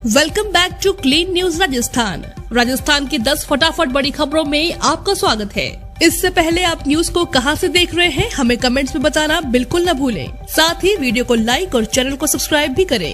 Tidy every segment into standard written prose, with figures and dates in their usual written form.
Welcome back to clean news Rajasthan की 10 फटाफट बड़ी खबरों में आपका स्वागत है। इससे पहले आप न्यूज को कहां से देख रहे हैं हमें कमेंट्स में बताना बिल्कुल न भूलें। साथ ही वीडियो को लाइक और चैनल को सब्सक्राइब भी करें।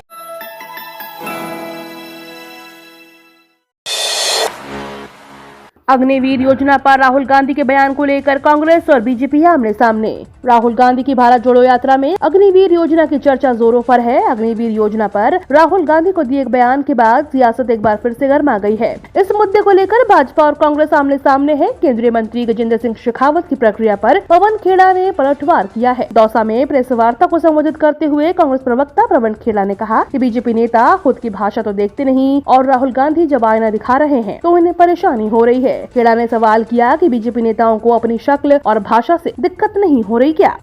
अग्निवीर योजना पर राहुल गांधी के बयान को लेकर कांग्रेस और बीजेपी आमने सामने। राहुल गांधी की भारत जोड़ो यात्रा में अग्निवीर योजना की चर्चा जोरों पर है। अग्निवीर योजना पर राहुल गांधी को दिए बयान के बाद सियासत एक बार फिर से गर्मा गई है। इस मुद्दे को लेकर भाजपा और कांग्रेस आमने सामने है। केंद्रीय मंत्री गजेंद्र सिंह शेखावत की प्रक्रिया पर पवन खेड़ा ने पलटवार किया है। दौसा में प्रेस वार्ता को संबोधित करते हुए कांग्रेस प्रवक्ता पवन खेड़ा ने कहा कि बीजेपी नेता खुद की भाषा तो देखते नहीं और राहुल गांधी जब आईना दिखा रहे हैं तो उन्हें परेशानी हो रही है। खेड़ा ने सवाल किया कि बीजेपी नेताओं को अपनी शक्ल और भाषा से दिक्कत नहीं हो रही क्या?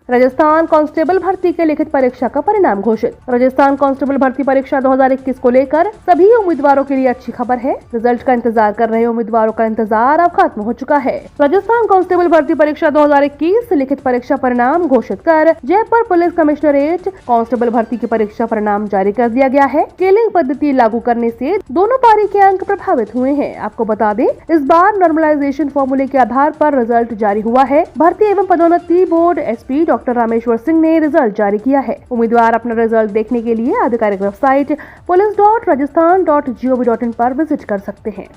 राजस्थान कांस्टेबल भर्ती के लिखित परीक्षा का परिणाम घोषित। राजस्थान कांस्टेबल भर्ती परीक्षा 2021 को लेकर सभी उम्मीदवारों के लिए अच्छी खबर है। रिजल्ट का इंतजार कर रहे उम्मीदवारों का इंतजार अब खत्म हो चुका है। राजस्थान कांस्टेबल भर्ती परीक्षा 2021 लिखित परीक्षा परिणाम घोषित कर जयपुर पुलिस कमिश्नरेट कांस्टेबल भर्ती की परीक्षा परिणाम जारी कर दिया गया है। स्केलिंग पद्धति लागू करने से दोनों पारी के अंक प्रभावित हुए हैं। आपको बता दें, इस बार नॉर्मलाइजेशन फॉर्मूले के आधार पर रिजल्ट जारी हुआ है। भर्ती एवं पदोन्नति board SP doctor Rameshwar Singh ने रिजल्ट जारी किया है। उम्मीदवार अपना रिजल्ट देखने के लिए आधिकारिक वेबसाइट police.rajasthan.gov.in पर विजिट कर सकते हैं।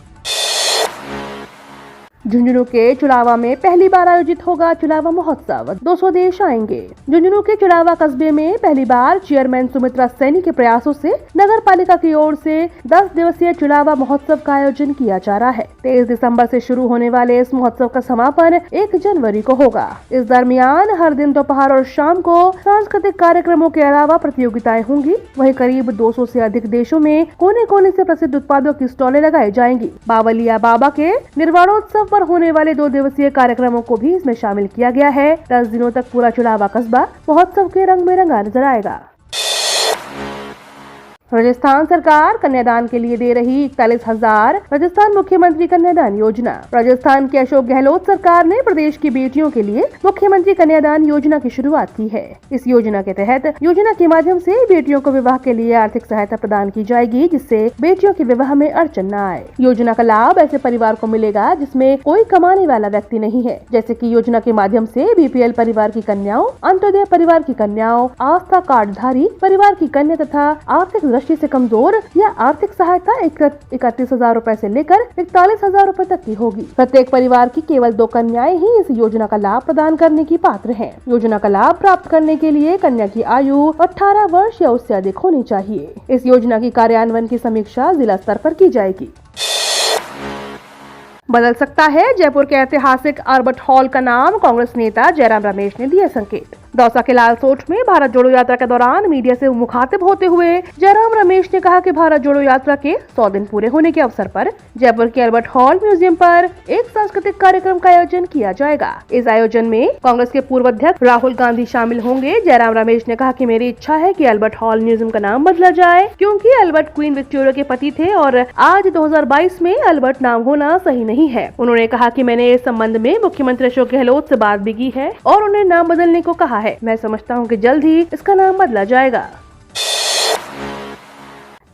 झुंझुनू के चुलावा में पहली बार आयोजित होगा चुलावा महोत्सव। 200 देश आएंगे। झुंझुनू के चुलावा कस्बे में पहली बार चेयरमैन सुमित्रा सैनी के प्रयासों से नगर पालिका की ओर से 10 दिवसीय चुलावा महोत्सव का आयोजन किया जा रहा है। 23 दिसंबर से शुरू होने वाले इस महोत्सव का समापन 1 जनवरी को होगा। इस दरमियान हर दिन दोपहर और शाम को सांस्कृतिक कार्यक्रमों के अलावा प्रतियोगिताएं होंगी। वहीं करीब 200 से अधिक देशों में कोने कोने से प्रसिद्ध उत्पादों की स्टॉलें लगाई जाएंगी। बावलिया बाबा के निर्वाणोत्सव पर होने वाले 2 दिवसीय कार्यक्रमों को भी इसमें शामिल किया गया है। 10 दिनों तक पूरा चुलावा कस्बा महोत्सव के रंग में रंगा नजर आएगा। राजस्थान सरकार कन्यादान के लिए दे रही 41,000 राजस्थान मुख्यमंत्री कन्यादान योजना। राजस्थान की अशोक गहलोत सरकार ने प्रदेश की बेटियों के लिए मुख्यमंत्री कन्यादान योजना की शुरुआत की है। इस योजना के तहत योजना के माध्यम से बेटियों को विवाह के लिए आर्थिक सहायता प्रदान की जाएगी, जिससे बेटियों के विवाह में अड़चन न आए। योजना का लाभ ऐसे परिवार को मिलेगा जिसमें कोई कमाने वाला व्यक्ति नहीं है, जैसे कि योजना के माध्यम से बीपीएल परिवार की कन्याओं, अंत्योदय परिवार की कन्याओं, आस्था कार्डधारी परिवार की कन्या तथा आर्थिक दृष्टि से कमजोर या आर्थिक सहायता 31,000 रूपए से लेकर 41,000 रूपए तक की होगी। प्रत्येक परिवार की केवल 2 कन्याएं ही इस योजना का लाभ प्रदान करने की पात्र हैं। योजना का लाभ प्राप्त करने के लिए कन्या की आयु 18 वर्ष या उससे अधिक होनी चाहिए। इस योजना की कार्यान्वयन की समीक्षा जिला स्तर पर की जाएगी। बदल सकता है जयपुर के ऐतिहासिक अल्बर्ट हॉल का नाम, कांग्रेस नेता जयराम रमेश ने दिया संकेत। दौसा के लालसोट में भारत जोड़ो यात्रा के दौरान मीडिया से मुखातिब होते हुए जयराम रमेश ने कहा कि भारत जोड़ो यात्रा के 100 दिन पूरे होने के अवसर पर जयपुर के अल्बर्ट हॉल म्यूजियम पर एक सांस्कृतिक कार्यक्रम का आयोजन किया जाएगा। इस आयोजन में कांग्रेस के पूर्व अध्यक्ष राहुल गांधी शामिल होंगे। जयराम रमेश ने कहा कि मेरी इच्छा है कि अल्बर्ट हॉल म्यूजियम का नाम बदला जाए, क्योंकि अल्बर्ट क्वीन विक्टोरिया के पति थे और आज 2022 में अल्बर्ट नाम होना सही नहीं है। उन्होंने कहा कि मैंने इस संबंध में मुख्यमंत्री अशोक गहलोत से बात भी की है और उन्हें नाम बदलने को कहा है। मैं समझता हूं कि जल्द ही इसका नाम बदला जाएगा।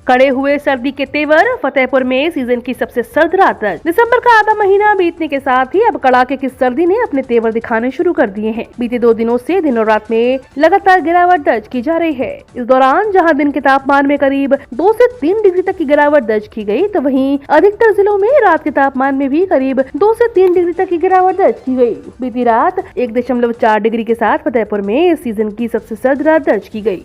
कड़े हुए सर्दी के तेवर, फतेहपुर में सीजन की सबसे सर्द रात दर्ज। दिसंबर का आधा महीना बीतने के साथ ही अब कड़ाके की सर्दी ने अपने तेवर दिखाने शुरू कर दिए हैं। बीते 2 दिनों से दिन और रात में लगातार गिरावट दर्ज की जा रही है। इस दौरान जहां दिन के तापमान में करीब 2 से 3 डिग्री तक की गिरावट दर्ज की गई, तो वहीं अधिकतर जिलों में रात के तापमान में भी करीब 2 से 3 डिग्री तक की गिरावट दर्ज की गई। बीती रात 1.4 डिग्री के साथ फतेहपुर में इस सीजन की सबसे सर्द रात दर्ज की गई।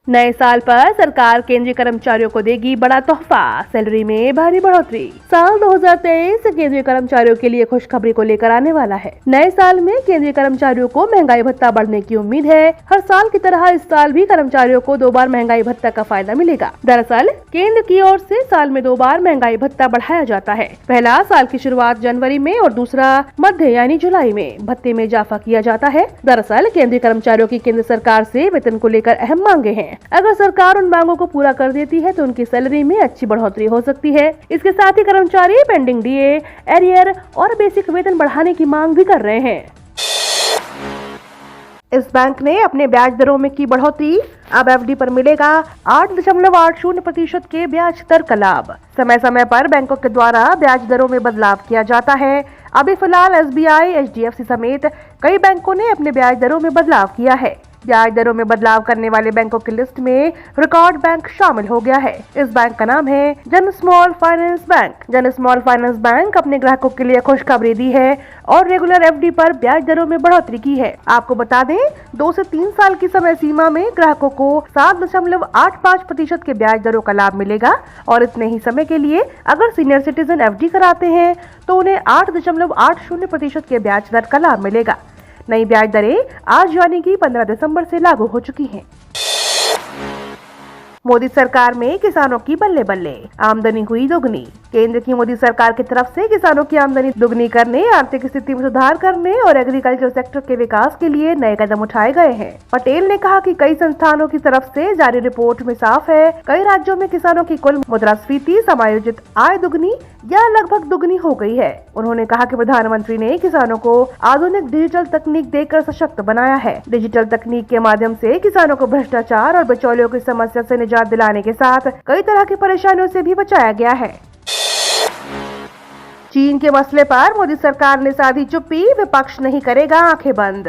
नए साल पर सरकार केंद्रीय कर्मचारियों को देगी बड़ा तोहफा, सैलरी में भारी बढ़ोतरी। साल 2023 केंद्रीय कर्मचारियों के लिए खुशखबरी को लेकर आने वाला है। नए साल में केंद्रीय कर्मचारियों को महंगाई भत्ता बढ़ने की उम्मीद है। हर साल की तरह इस साल भी कर्मचारियों को 2 बार महंगाई भत्ता का फायदा मिलेगा। दरअसल केंद्र की ओर से साल में 2 बार महंगाई भत्ता बढ़ाया जाता है। पहला साल की शुरुआत जनवरी में और दूसरा मध्य यानी जुलाई में भत्ते में इजाफा किया जाता है। दरअसल केंद्रीय कर्मचारियों की केंद्र सरकार से वेतन को लेकर अहम मांगे हैं। अगर सरकार उन मांगों को पूरा कर देती है तो उनकी सैलरी में अच्छी बढ़ोतरी हो सकती है। इसके साथ ही कर्मचारी पेंडिंग डीए, एरियर और बेसिक वेतन बढ़ाने की मांग भी कर रहे हैं। इस बैंक ने अपने ब्याज दरों में की बढ़ोतरी। अब एफडी पर मिलेगा 8.80% के ब्याज दर का लाभ। समय समय पर बैंकों के द्वारा ब्याज दरों में बदलाव किया जाता है। अभी फिलहाल एसबीआई, एचडीएफसी समेत कई बैंकों ने अपने ब्याज दरों में बदलाव किया है। ब्याज दरों में बदलाव करने वाले बैंकों की लिस्ट में रिकॉर्ड बैंक शामिल हो गया है। इस बैंक का नाम है जन स्मॉल फाइनेंस बैंक। जन स्मॉल फाइनेंस बैंक अपने ग्राहकों के लिए खुशखबरी दी है और रेगुलर एफडी पर ब्याज दरों में बढ़ोतरी की है। आपको बता दें, 2 से 3 साल की समय सीमा में ग्राहकों को 7.85% के ब्याज दरों का लाभ मिलेगा और इतने ही समय के लिए अगर सीनियर सिटीजन एफडी कराते हैं तो उन्हें 8.80% के ब्याज दर का लाभ मिलेगा। नई ब्याज दरें आज यानी कि 15 दिसंबर से लागू हो चुकी हैं। मोदी सरकार में किसानों की बल्ले बल्ले, आमदनी हुई दोगुनी। केंद्र की मोदी सरकार की तरफ से किसानों की आमदनी दोगुनी करने, आर्थिक स्थिति में सुधार करने और एग्रीकल्चर सेक्टर के विकास के लिए नए कदम उठाए गए हैं। पटेल ने कहा कि कई संस्थानों की तरफ से जारी रिपोर्ट में साफ है, कई राज्यों में किसानों की कुल मुद्रास्फीति समायोजित आय दुगनी या लगभग दुगनी हो गई है। उन्होंने कहा कि प्रधानमंत्री ने किसानों को आधुनिक डिजिटल तकनीक देकर सशक्त बनाया है। डिजिटल तकनीक के माध्यम से किसानों को भ्रष्टाचार और बिचौलियों की समस्या से निजात दिलाने के साथ कई तरह की परेशानियों से भी बचाया गया है। चीन के मसले पर मोदी सरकार ने साधी चुप्पी, विपक्ष नहीं करेगा आंखें बंद।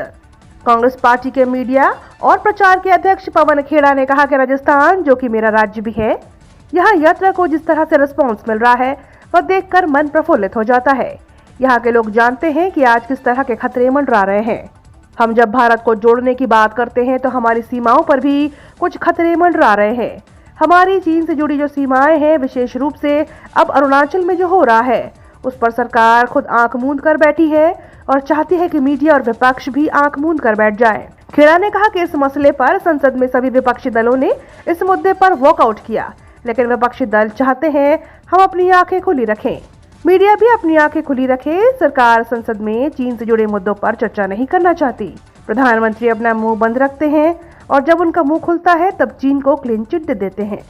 कांग्रेस पार्टी के मीडिया और प्रचार के अध्यक्ष पवन खेड़ा ने कहा कि राजस्थान, जो कि मेरा राज्य भी है, यहाँ यात्रा को जिस तरह से रिस्पॉन्स मिल रहा है वह देखकर मन प्रफुल्लित हो जाता है। यहाँ के लोग जानते हैं कि आज किस तरह के खतरे मंडरा रहे हैं। हम जब भारत को जोड़ने की बात करते हैं तो हमारी सीमाओं पर भी कुछ खतरे मंडरा रहे हैं। हमारी चीन से जुड़ी जो सीमाएं हैं, विशेष रूप से अब अरुणाचल में जो हो रहा है, उस पर सरकार खुद आंख मूंद कर बैठी है और चाहती है कि मीडिया और विपक्ष भी आंख मूंद कर बैठ जाए। खेड़ा ने कहा कि इस मसले पर संसद में सभी विपक्षी दलों ने इस मुद्दे पर वॉकआउट किया, लेकिन विपक्षी दल चाहते हैं हम अपनी आंखें खुली रखें, मीडिया भी अपनी आंखें खुली रखे। सरकार संसद में चीन से जुड़े मुद्दों पर चर्चा नहीं करना चाहती। प्रधानमंत्री अपना मुंह बंद रखते हैं और जब उनका मुंह खुलता है तब चीन को क्लीन चिट दे देते हैं।